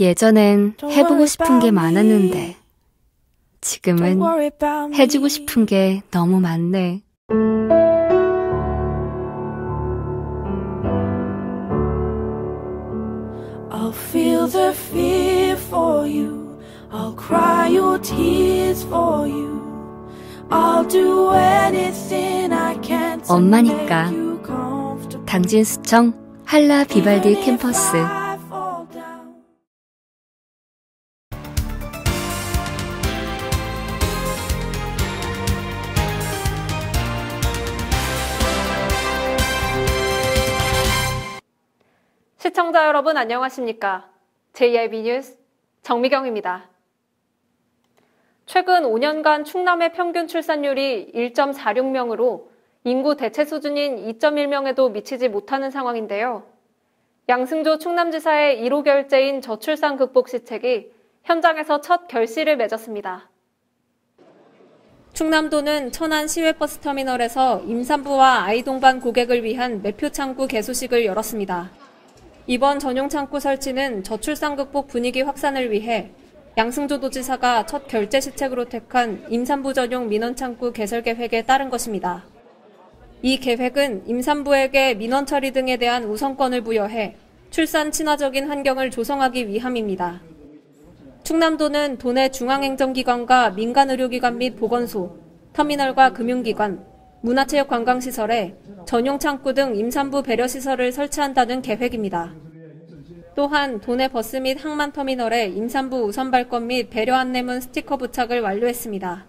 예전엔 해보고 싶은 게 많았는데 지금은 해주고 싶은 게 너무 많네. I'll feel the fear for you. I'll cry your tears for you. I'll do anything I can to 엄마니까. make you comfortable. 당진수청 한라 비발디 캠퍼스. 시청자 여러분 안녕하십니까? JIB 뉴스 정미경입니다. 최근 5년간 충남의 평균 출산율이 1.46명으로 인구 대체 수준인 2.1명에도 미치지 못하는 상황인데요. 양승조 충남지사의 1호 결제인 저출산 극복 시책이 현장에서 첫 결실을 맺었습니다. 충남도는 천안 시외버스터미널에서 임산부와 아이 동반 고객을 위한 매표 창구 개소식을 열었습니다. 이번 전용 창구 설치는 저출산 극복 분위기 확산을 위해 양승조 도지사가 첫 결제 시책으로 택한 임산부 전용 민원 창구 개설 계획에 따른 것입니다. 이 계획은 임산부에게 민원 처리 등에 대한 우선권을 부여해 출산 친화적인 환경을 조성하기 위함입니다. 충남도는 도내 중앙행정기관과 민간의료기관 및 보건소, 터미널과 금융기관, 문화체육관광시설에 전용 창구 등 임산부 배려시설을 설치한다는 계획입니다. 또한 도내 버스 및 항만터미널에 임산부 우선 발권 및 배려 안내문 스티커 부착을 완료했습니다.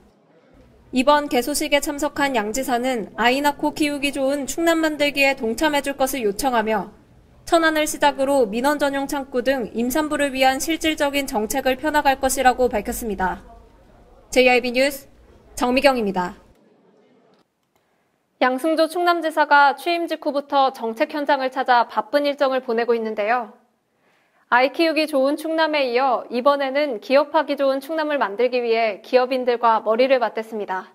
이번 개소식에 참석한 양 지사는 아이 낳고 키우기 좋은 충남 만들기에 동참해줄 것을 요청하며 천안을 시작으로 민원 전용 창구 등 임산부를 위한 실질적인 정책을 펴나갈 것이라고 밝혔습니다. JIB 뉴스 정미경입니다. 양승조 충남지사가 취임 직후부터 정책 현장을 찾아 바쁜 일정을 보내고 있는데요. 아이 키우기 좋은 충남에 이어 이번에는 기업하기 좋은 충남을 만들기 위해 기업인들과 머리를 맞댔습니다.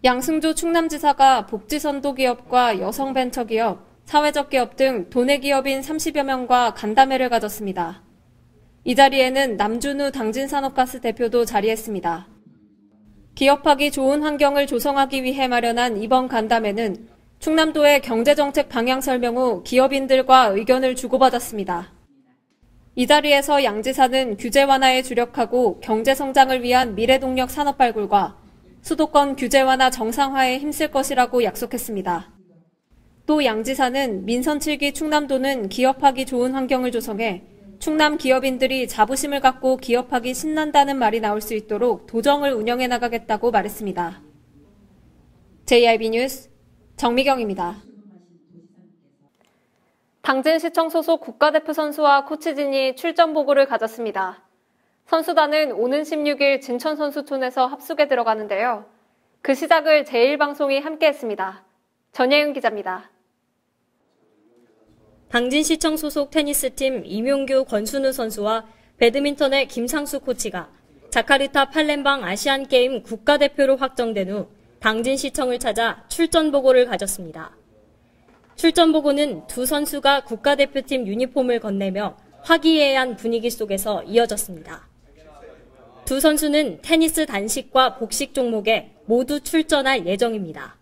양승조 충남지사가 복지선도기업과 여성벤처기업, 사회적 기업 등 도내 기업인 30여 명과 간담회를 가졌습니다. 이 자리에는 남준우 당진산업가스 대표도 자리했습니다. 기업하기 좋은 환경을 조성하기 위해 마련한 이번 간담회는 충남도의 경제정책 방향 설명 후 기업인들과 의견을 주고받았습니다. 이 자리에서 양 지사는 규제 완화에 주력하고 경제 성장을 위한 미래동력 산업 발굴과 수도권 규제 완화 정상화에 힘쓸 것이라고 약속했습니다. 또 양 지사는 민선 7기 충남도는 기업하기 좋은 환경을 조성해 충남 기업인들이 자부심을 갖고 기업하기 신난다는 말이 나올 수 있도록 도정을 운영해 나가겠다고 말했습니다. JIB 뉴스 정미경입니다. 당진시청 소속 국가대표 선수와 코치진이 출전 보고를 가졌습니다. 선수단은 오는 16일 진천선수촌에서 합숙에 들어가는데요. 그 시작을 제1방송이 함께했습니다. 전예은 기자입니다. 당진시청 소속 테니스팀 이명규 권순우 선수와 배드민턴의 김상수 코치가 자카르타 팔렘방 아시안게임 국가대표로 확정된 후 당진시청을 찾아 출전 보고를 가졌습니다. 출전 보고는 두 선수가 국가대표팀 유니폼을 건네며 화기애애한 분위기 속에서 이어졌습니다. 두 선수는 테니스 단식과 복식 종목에 모두 출전할 예정입니다.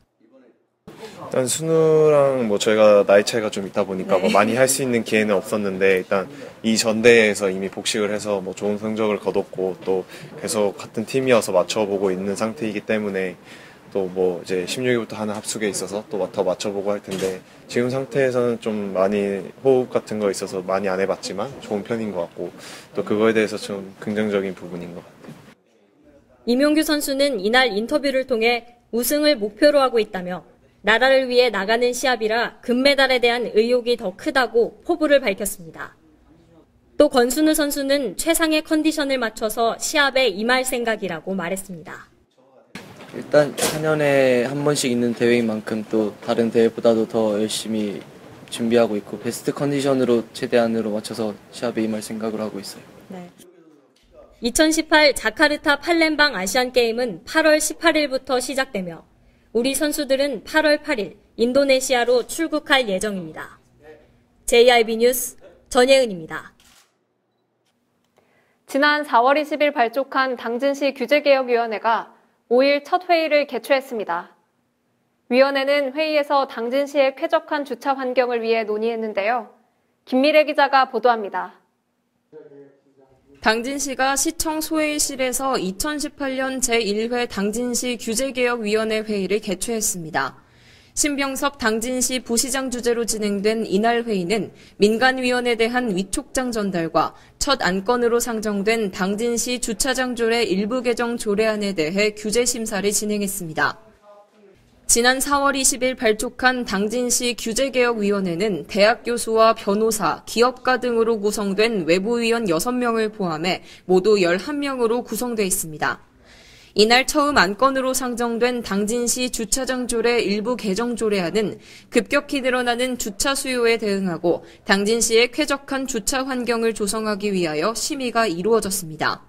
일단 순우랑 저희가 나이 차이가 좀 있다 보니까 많이 할 수 있는 기회는 없었는데 일단 이 전대회에서 이미 복식을 해서 좋은 성적을 거뒀고 또 계속 같은 팀이어서 맞춰보고 있는 상태이기 때문에 또 이제 16일부터 하는 합숙에 있어서 또 더 맞춰보고 할 텐데 지금 상태에서는 좀 많이 호흡 같은 거 있어서 많이 안 해봤지만 좋은 편인 것 같고 또 그거에 대해서 좀 긍정적인 부분인 것 같아요. 이명규 선수는 이날 인터뷰를 통해 우승을 목표로 하고 있다며 나라를 위해 나가는 시합이라 금메달에 대한 의욕이 더 크다고 포부를 밝혔습니다. 또 권순우 선수는 최상의 컨디션을 맞춰서 시합에 임할 생각이라고 말했습니다. 일단 4년에 한 번씩 있는 대회인 만큼 또 다른 대회보다도 더 열심히 준비하고 있고 베스트 컨디션으로 최대한으로 맞춰서 시합에 임할 생각을 하고 있어요. 네. 2018 자카르타 팔렘방 아시안게임은 8월 18일부터 시작되며 우리 선수들은 8월 8일 인도네시아로 출국할 예정입니다. JIB 뉴스 전예은입니다. 지난 4월 20일 발족한 당진시 규제개혁위원회가 5일 첫 회의를 개최했습니다. 위원회는 회의에서 당진시의 쾌적한 주차 환경을 위해 논의했는데요. 김미래 기자가 보도합니다. 당진시가 시청 소회의실에서 2018년 제1회 당진시 규제개혁위원회 회의를 개최했습니다. 신병섭 당진시 부시장 주재로 진행된 이날 회의는 민간위원에 대한 위촉장 전달과 첫 안건으로 상정된 당진시 주차장 조례 일부 개정 조례안에 대해 규제 심사를 진행했습니다. 지난 4월 20일 발족한 당진시 규제개혁위원회는 대학 교수와 변호사, 기업가 등으로 구성된 외부위원 6명을 포함해 모두 11명으로 구성돼 있습니다. 이날 처음 안건으로 상정된 당진시 주차장 조례 일부 개정 조례안은 급격히 늘어나는 주차 수요에 대응하고 당진시의 쾌적한 주차 환경을 조성하기 위하여 심의가 이루어졌습니다.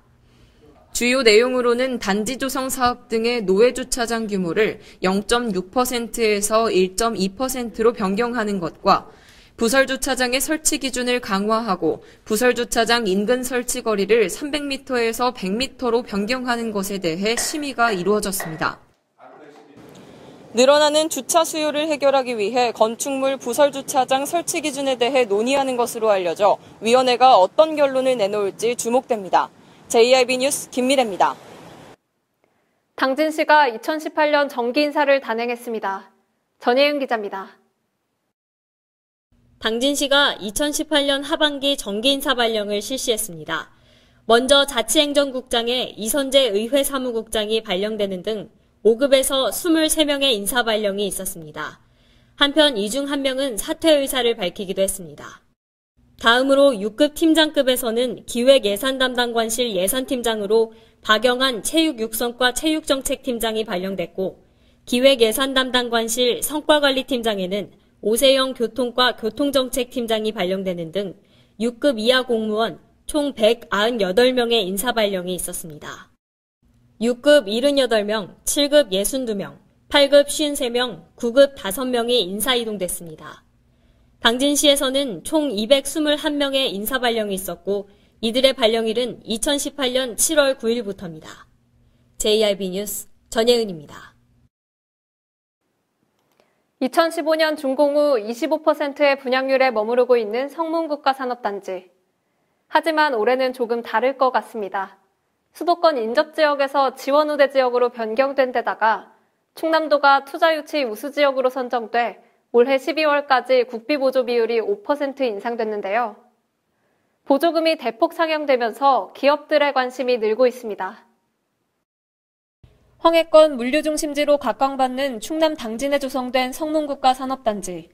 주요 내용으로는 단지 조성 사업 등의 노외 주차장 규모를 0.6%에서 1.2%로 변경하는 것과 부설 주차장의 설치 기준을 강화하고 부설 주차장 인근 설치 거리를 300m에서 100m로 변경하는 것에 대해 심의가 이루어졌습니다. 늘어나는 주차 수요를 해결하기 위해 건축물 부설 주차장 설치 기준에 대해 논의하는 것으로 알려져 위원회가 어떤 결론을 내놓을지 주목됩니다. JIB 뉴스 김미래입니다. 당진시가 2018년 정기 인사를 단행했습니다. 전예은 기자입니다. 당진시가 2018년 하반기 정기인사 발령을 실시했습니다. 먼저 자치행정국장에 이선재 의회사무국장이 발령되는 등 5급에서 23명의 인사 발령이 있었습니다. 한편 이 중 1명은 사퇴 의사를 밝히기도 했습니다. 다음으로 6급 팀장급에서는 기획예산담당관실 예산팀장으로 박영한 체육육성과 체육정책팀장이 발령됐고 기획예산담당관실 성과관리팀장에는 오세영 교통과 교통정책팀장이 발령되는 등 6급 이하 공무원 총 198명의 인사 발령이 있었습니다. 6급 78명, 7급 62명, 8급 53명, 9급 5명이 인사 이동됐습니다. 당진시에서는 총 221명의 인사 발령이 있었고 이들의 발령일은 2018년 7월 9일부터입니다. JIB 뉴스 전예은입니다. 2015년 준공 후 25%의 분양률에 머무르고 있는 성문국가산업단지. 하지만 올해는 조금 다를 것 같습니다. 수도권 인접지역에서 지원우대 지역으로 변경된 데다가 충남도가 투자유치 우수지역으로 선정돼 올해 12월까지 국비보조 비율이 5% 인상됐는데요. 보조금이 대폭 상향되면서 기업들의 관심이 늘고 있습니다. 황해권 물류중심지로 각광받는 충남 당진에 조성된 성문국가산업단지.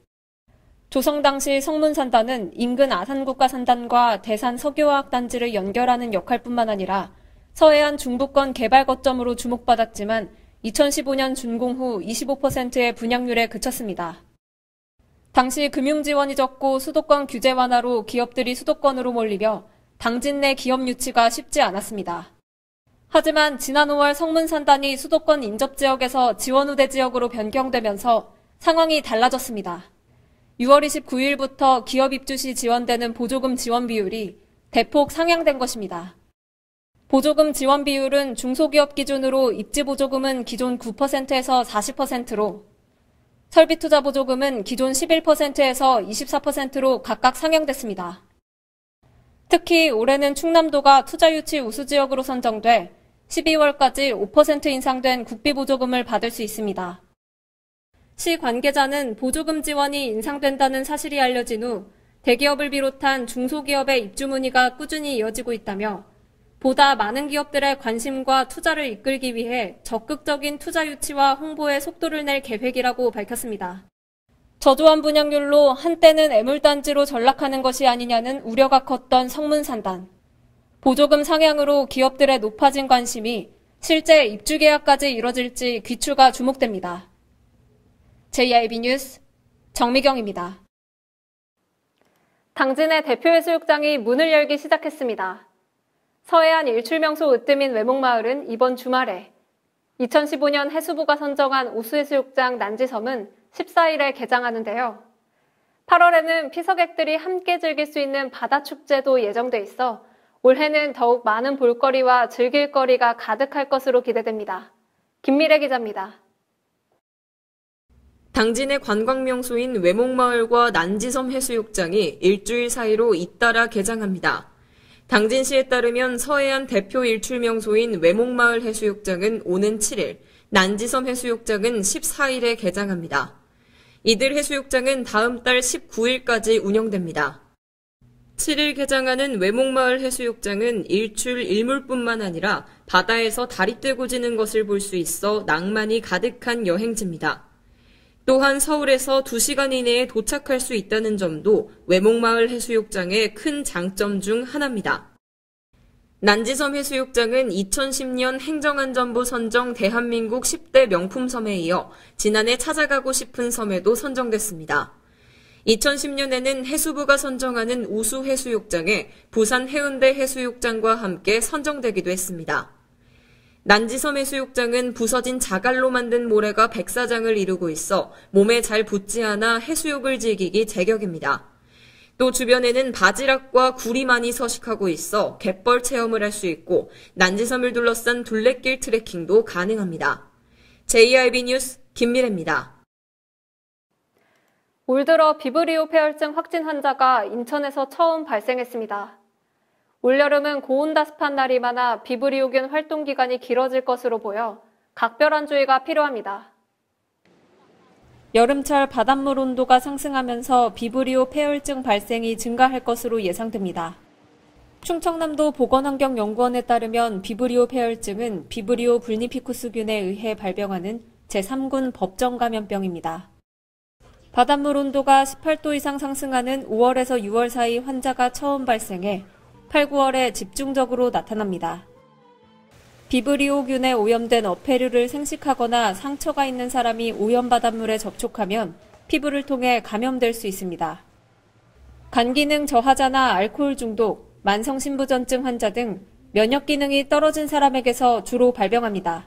조성 당시 성문산단은 인근 아산국가산단과 대산 석유화학단지를 연결하는 역할뿐만 아니라 서해안 중부권 개발 거점으로 주목받았지만 2015년 준공 후 25%의 분양률에 그쳤습니다. 당시 금융지원이 적고 수도권 규제 완화로 기업들이 수도권으로 몰리며 당진 내 기업 유치가 쉽지 않았습니다. 하지만 지난 5월 성문산단이 수도권 인접지역에서 지원우대 지역으로 변경되면서 상황이 달라졌습니다. 6월 29일부터 기업 입주 시 지원되는 보조금 지원 비율이 대폭 상향된 것입니다. 보조금 지원 비율은 중소기업 기준으로 입지 보조금은 기존 9%에서 40%로, 설비투자 보조금은 기존 11%에서 24%로 각각 상향됐습니다. 특히 올해는 충남도가 투자유치 우수지역으로 선정돼 12월까지 5% 인상된 국비보조금을 받을 수 있습니다. 시 관계자는 보조금 지원이 인상된다는 사실이 알려진 후 대기업을 비롯한 중소기업의 입주 문의가 꾸준히 이어지고 있다며 보다 많은 기업들의 관심과 투자를 이끌기 위해 적극적인 투자 유치와 홍보에 속도를 낼 계획이라고 밝혔습니다. 저조한 분양률로 한때는 애물단지로 전락하는 것이 아니냐는 우려가 컸던 성문산단. 보조금 상향으로 기업들의 높아진 관심이 실제 입주 계약까지 이뤄질지 귀추가 주목됩니다. JIB 뉴스 정미경입니다. 당진의 대표 해수욕장이 문을 열기 시작했습니다. 서해안 일출명소 으뜸인 외목마을은 이번 주말에 2015년 해수부가 선정한 우수해수욕장 난지섬은 14일에 개장하는데요. 8월에는 피서객들이 함께 즐길 수 있는 바다축제도 예정돼 있어 올해는 더욱 많은 볼거리와 즐길 거리가 가득할 것으로 기대됩니다. 김미래 기자입니다. 당진의 관광명소인 외목마을과 난지섬 해수욕장이 일주일 사이로 잇따라 개장합니다. 당진시에 따르면 서해안 대표 일출명소인 외목마을 해수욕장은 오는 7일, 난지섬 해수욕장은 14일에 개장합니다. 이들 해수욕장은 다음 달 19일까지 운영됩니다. 7일 개장하는 외목마을 해수욕장은 일출 일몰뿐만 아니라 바다에서 달이 뜨고 지는 것을 볼 수 있어 낭만이 가득한 여행지입니다. 또한 서울에서 2시간 이내에 도착할 수 있다는 점도 외목마을 해수욕장의 큰 장점 중 하나입니다. 난지섬 해수욕장은 2010년 행정안전부 선정 대한민국 10대 명품섬에 이어 지난해 찾아가고 싶은 섬에도 선정됐습니다. 2010년에는 해수부가 선정하는 우수 해수욕장에 부산 해운대 해수욕장과 함께 선정되기도 했습니다. 난지섬 해수욕장은 부서진 자갈로 만든 모래가 백사장을 이루고 있어 몸에 잘 붙지 않아 해수욕을 즐기기 제격입니다. 또 주변에는 바지락과 굴이 많이 서식하고 있어 갯벌 체험을 할 수 있고 난지섬을 둘러싼 둘레길 트레킹도 가능합니다. JIB 뉴스 김미래입니다. 올 들어 비브리오 폐혈증 확진 환자가 인천에서 처음 발생했습니다. 올여름은 고온다습한 날이 많아 비브리오균 활동 기간이 길어질 것으로 보여 각별한 주의가 필요합니다. 여름철 바닷물 온도가 상승하면서 비브리오 폐혈증 발생이 증가할 것으로 예상됩니다. 충청남도 보건환경연구원에 따르면 비브리오 폐혈증은 비브리오 불니피쿠스균에 의해 발병하는 제3군 법정 감염병입니다. 바닷물 온도가 18도 이상 상승하는 5월에서 6월 사이 환자가 처음 발생해 8, 9월에 집중적으로 나타납니다. 비브리오균에 오염된 어패류를 생식하거나 상처가 있는 사람이 오염 바닷물에 접촉하면 피부를 통해 감염될 수 있습니다. 간 기능 저하자나 알코올 중독, 만성신부전증 환자 등 면역 기능이 떨어진 사람에게서 주로 발병합니다.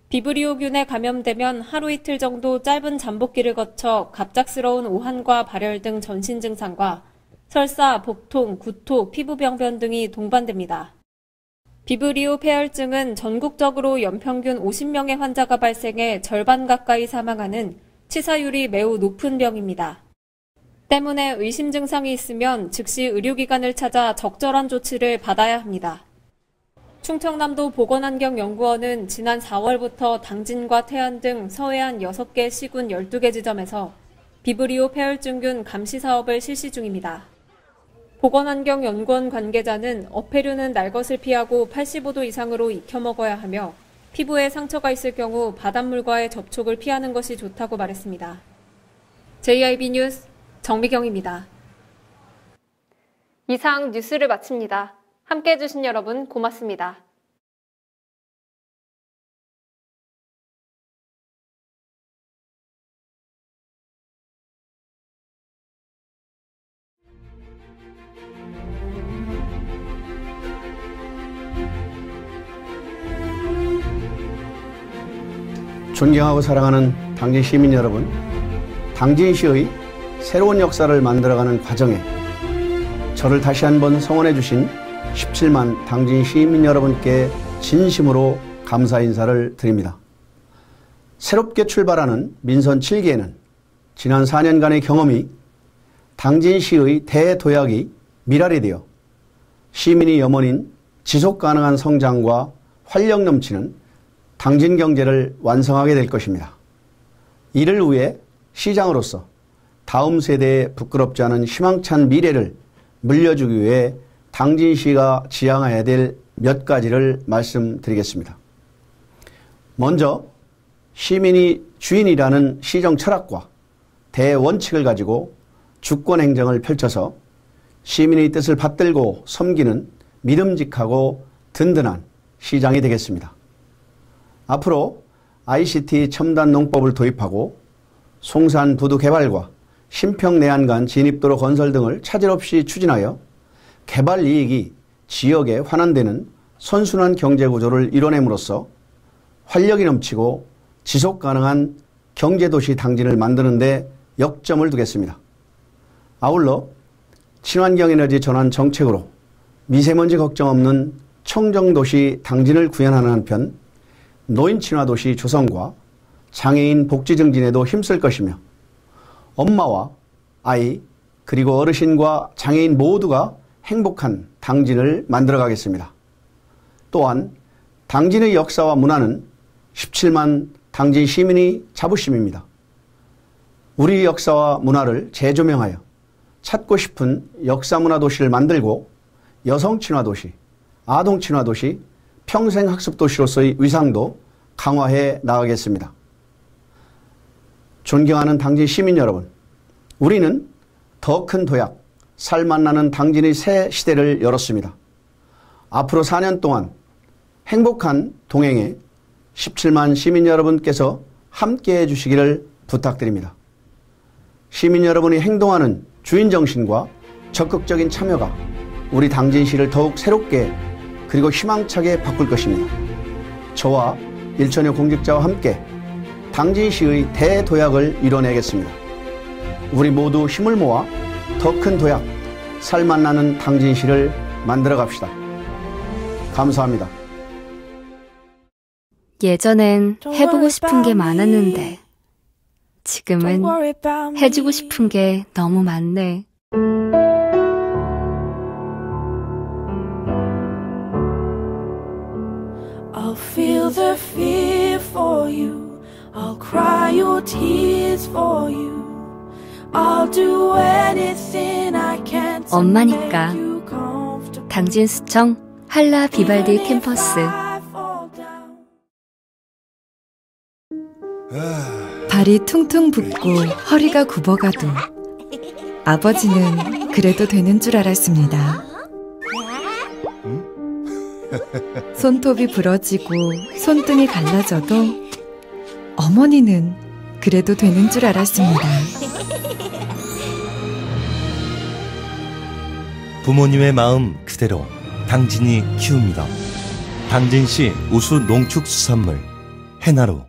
비브리오균에 감염되면 하루 이틀 정도 짧은 잠복기를 거쳐 갑작스러운 오한과 발열 등 전신 증상과 설사, 복통, 구토, 피부병변 등이 동반됩니다. 비브리오 폐혈증은 전국적으로 연평균 50명의 환자가 발생해 절반 가까이 사망하는 치사율이 매우 높은 병입니다. 때문에 의심 증상이 있으면 즉시 의료기관을 찾아 적절한 조치를 받아야 합니다. 충청남도 보건환경연구원은 지난 4월부터 당진과 태안 등 서해안 6개 시군 12개 지점에서 비브리오 폐혈증균 감시 사업을 실시 중입니다. 보건환경연구원 관계자는 어패류는 날 것을 피하고 85도 이상으로 익혀 먹어야 하며 피부에 상처가 있을 경우 바닷물과의 접촉을 피하는 것이 좋다고 말했습니다. JIB 뉴스 정미경입니다. 이상 뉴스를 마칩니다. 함께해 주신 여러분 고맙습니다. 존경하고 사랑하는 당진 시민 여러분, 당진시의 새로운 역사를 만들어가는 과정에 저를 다시 한번 성원해 주신 17만 당진 시민 여러분께 진심으로 감사 인사를 드립니다. 새롭게 출발하는 민선 7기에는 지난 4년간의 경험이 당진시의 대도약이 밀알이 되어 시민이 염원인 지속가능한 성장과 활력 넘치는 당진 경제를 완성하게 될 것입니다. 이를 위해 시장으로서 다음 세대에 부끄럽지 않은 희망찬 미래를 물려주기 위해 당진시가 지향해야 될 몇 가지를 말씀드리겠습니다. 먼저 시민이 주인이라는 시정 철학과 대원칙을 가지고 주권행정을 펼쳐서 시민의 뜻을 받들고 섬기는 믿음직하고 든든한 시장이 되겠습니다. 앞으로 ICT 첨단 농법을 도입하고 송산 부두 개발과 신평 내안간 진입도로 건설 등을 차질 없이 추진하여 개발 이익이 지역에 환원되는 선순환 경제 구조를 이뤄냄으로써 활력이 넘치고 지속 가능한 경제도시 당진을 만드는 데 역점을 두겠습니다. 아울러 친환경 에너지 전환 정책으로 미세먼지 걱정 없는 청정도시 당진을 구현하는 한편 노인 친화도시 조성과 장애인 복지 증진에도 힘쓸 것이며 엄마와 아이 그리고 어르신과 장애인 모두가 행복한 당진을 만들어가겠습니다. 또한 당진의 역사와 문화는 17만 당진 시민의 자부심입니다. 우리 역사와 문화를 재조명하여 찾고 싶은 역사문화도시를 만들고 여성친화도시, 아동친화도시, 평생학습도시로서의 위상도 강화해 나가겠습니다. 존경하는 당진 시민 여러분, 우리는 더 큰 도약, 살맛나는 당진의 새 시대를 열었습니다. 앞으로 4년 동안 행복한 동행에 17만 시민 여러분께서 함께해 주시기를 부탁드립니다. 시민 여러분이 행동하는 주인정신과 적극적인 참여가 우리 당진시를 더욱 새롭게 그리고 희망차게 바꿀 것입니다. 저와 일천여 공직자와 함께 당진시의 대도약을 이뤄내겠습니다. 우리 모두 힘을 모아 더 큰 도약, 살맛나는 당진시를 만들어 갑시다. 감사합니다. 예전엔 해보고 싶은 게 많았는데 지금은 해주고 싶은 게 너무 많네. I'll feel the fear for you. I'll cry your tears for you. I'll do anything I can to 엄마니까. make you comfortable. 당진수청 한라 비발디 캠퍼스. 발이 퉁퉁 붓고 허리가 굽어가도 아버지는 그래도 되는 줄 알았습니다. 손톱이 부러지고 손등이 갈라져도 어머니는 그래도 되는 줄 알았습니다. 부모님의 마음 그대로 당진이 키웁니다. 당진시 우수 농축수산물 해나루.